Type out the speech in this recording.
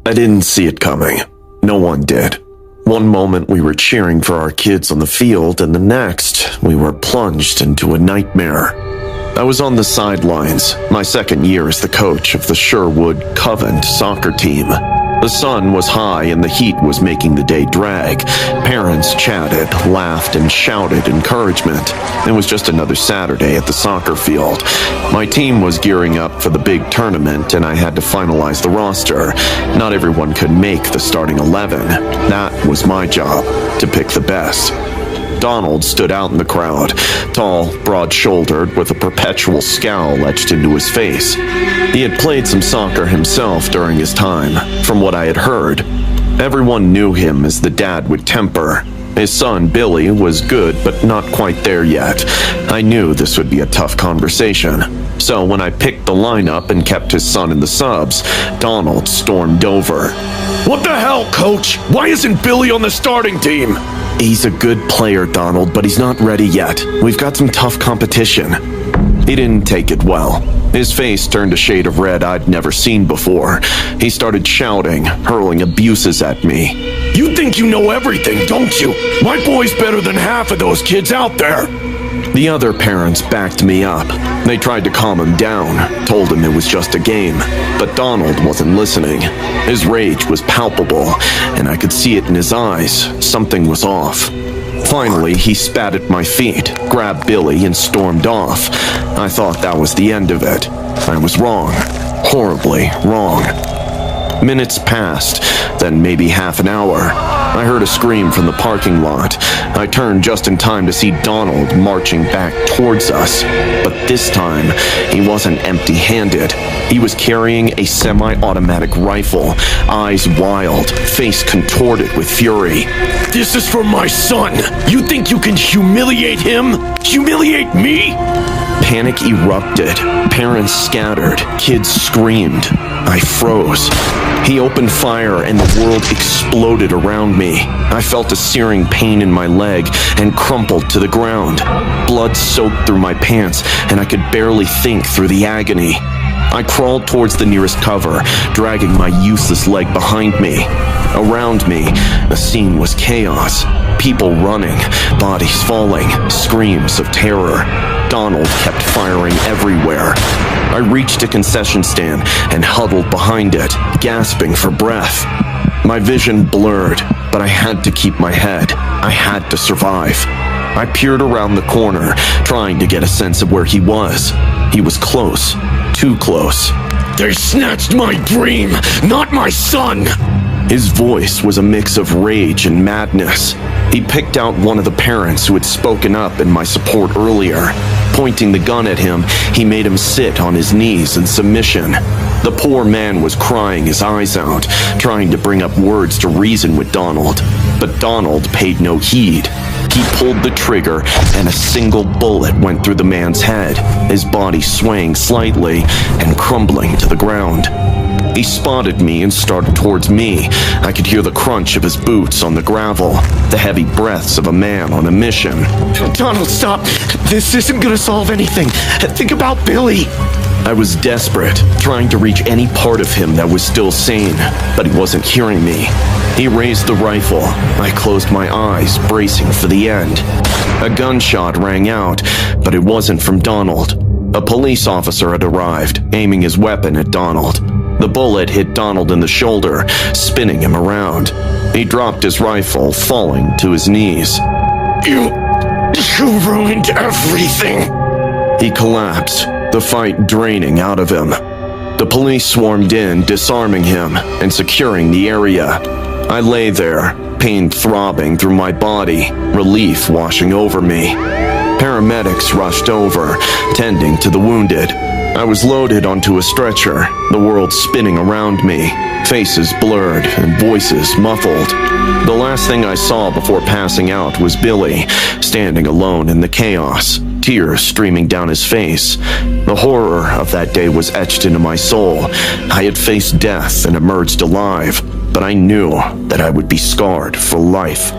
I didn't see it coming. No one did. One moment we were cheering for our kids on the field, and the next, we were plunged into a nightmare. I was on the sidelines, my second year as the coach of the Sherwood Covent soccer team. The sun was high and the heat was making the day drag. Parents chatted, laughed, and shouted encouragement. It was just another Saturday at the soccer field. My team was gearing up for the big tournament and I had to finalize the roster. Not everyone could make the starting 11. That was my job, to pick the best. Donald stood out in the crowd, tall, broad-shouldered, with a perpetual scowl etched into his face. He had played some soccer himself during his time, from what I had heard. Everyone knew him as the dad with temper. His son, Billy, was good, but not quite there yet. I knew this would be a tough conversation. So when I picked the lineup and kept his son in the subs, Donald stormed over. "What the hell, coach? Why isn't Billy on the starting team?" "He's a good player, Donald, but he's not ready yet. We've got some tough competition." He didn't take it well. His face turned a shade of red I'd never seen before. He started shouting, hurling abuses at me. "You think you know everything, don't you? My boy's better than half of those kids out there." The other parents backed me up. They tried to calm him down, told him it was just a game, but Donald wasn't listening. His rage was palpable, and I could see it in his eyes. Something was off. Finally, he spat at my feet, grabbed Billy, and stormed off. I thought that was the end of it. I was wrong. Horribly wrong. Minutes passed, then maybe half an hour. I heard a scream from the parking lot. I turned just in time to see Donald marching back towards us. But this time, he wasn't empty-handed. He was carrying a semi-automatic rifle, eyes wild, face contorted with fury. "This is for my son. You think you can humiliate him? Humiliate me?" Panic erupted. Parents scattered. Kids screamed. I froze. He opened fire and the world exploded around me. I felt a searing pain in my leg and crumpled to the ground. Blood soaked through my pants and I could barely think through the agony. I crawled towards the nearest cover, dragging my useless leg behind me. Around me, the scene was chaos. People running, bodies falling, screams of terror. Donald kept firing everywhere. I reached a concession stand and huddled behind it, gasping for breath. My vision blurred, but I had to keep my head. I had to survive. I peered around the corner, trying to get a sense of where he was. He was close, too close. "They snatched my dream, not my son!" His voice was a mix of rage and madness. He picked out one of the parents who had spoken up in my support earlier. Pointing the gun at him, he made him sit on his knees in submission. The poor man was crying his eyes out, trying to bring up words to reason with Donald. But Donald paid no heed. He pulled the trigger, and a single bullet went through the man's head, his body swaying slightly and crumbling to the ground. He spotted me and started towards me. I could hear the crunch of his boots on the gravel, the heavy breaths of a man on a mission. "Donald, stop! This isn't gonna solve anything. Think about Billy." I was desperate, trying to reach any part of him that was still sane, but he wasn't hearing me. He raised the rifle. I closed my eyes, bracing for the end. A gunshot rang out, but it wasn't from Donald. A police officer had arrived, aiming his weapon at Donald. The bullet hit Donald in the shoulder, spinning him around. He dropped his rifle, falling to his knees. You ruined everything." He collapsed, the fight draining out of him. The police swarmed in, disarming him and securing the area. I lay there, pain throbbing through my body, relief washing over me. Paramedics rushed over, tending to the wounded. I was loaded onto a stretcher, the world spinning around me, faces blurred and voices muffled. The last thing I saw before passing out was Billy, standing alone in the chaos, tears streaming down his face. The horror of that day was etched into my soul. I had faced death and emerged alive, but I knew that I would be scarred for life.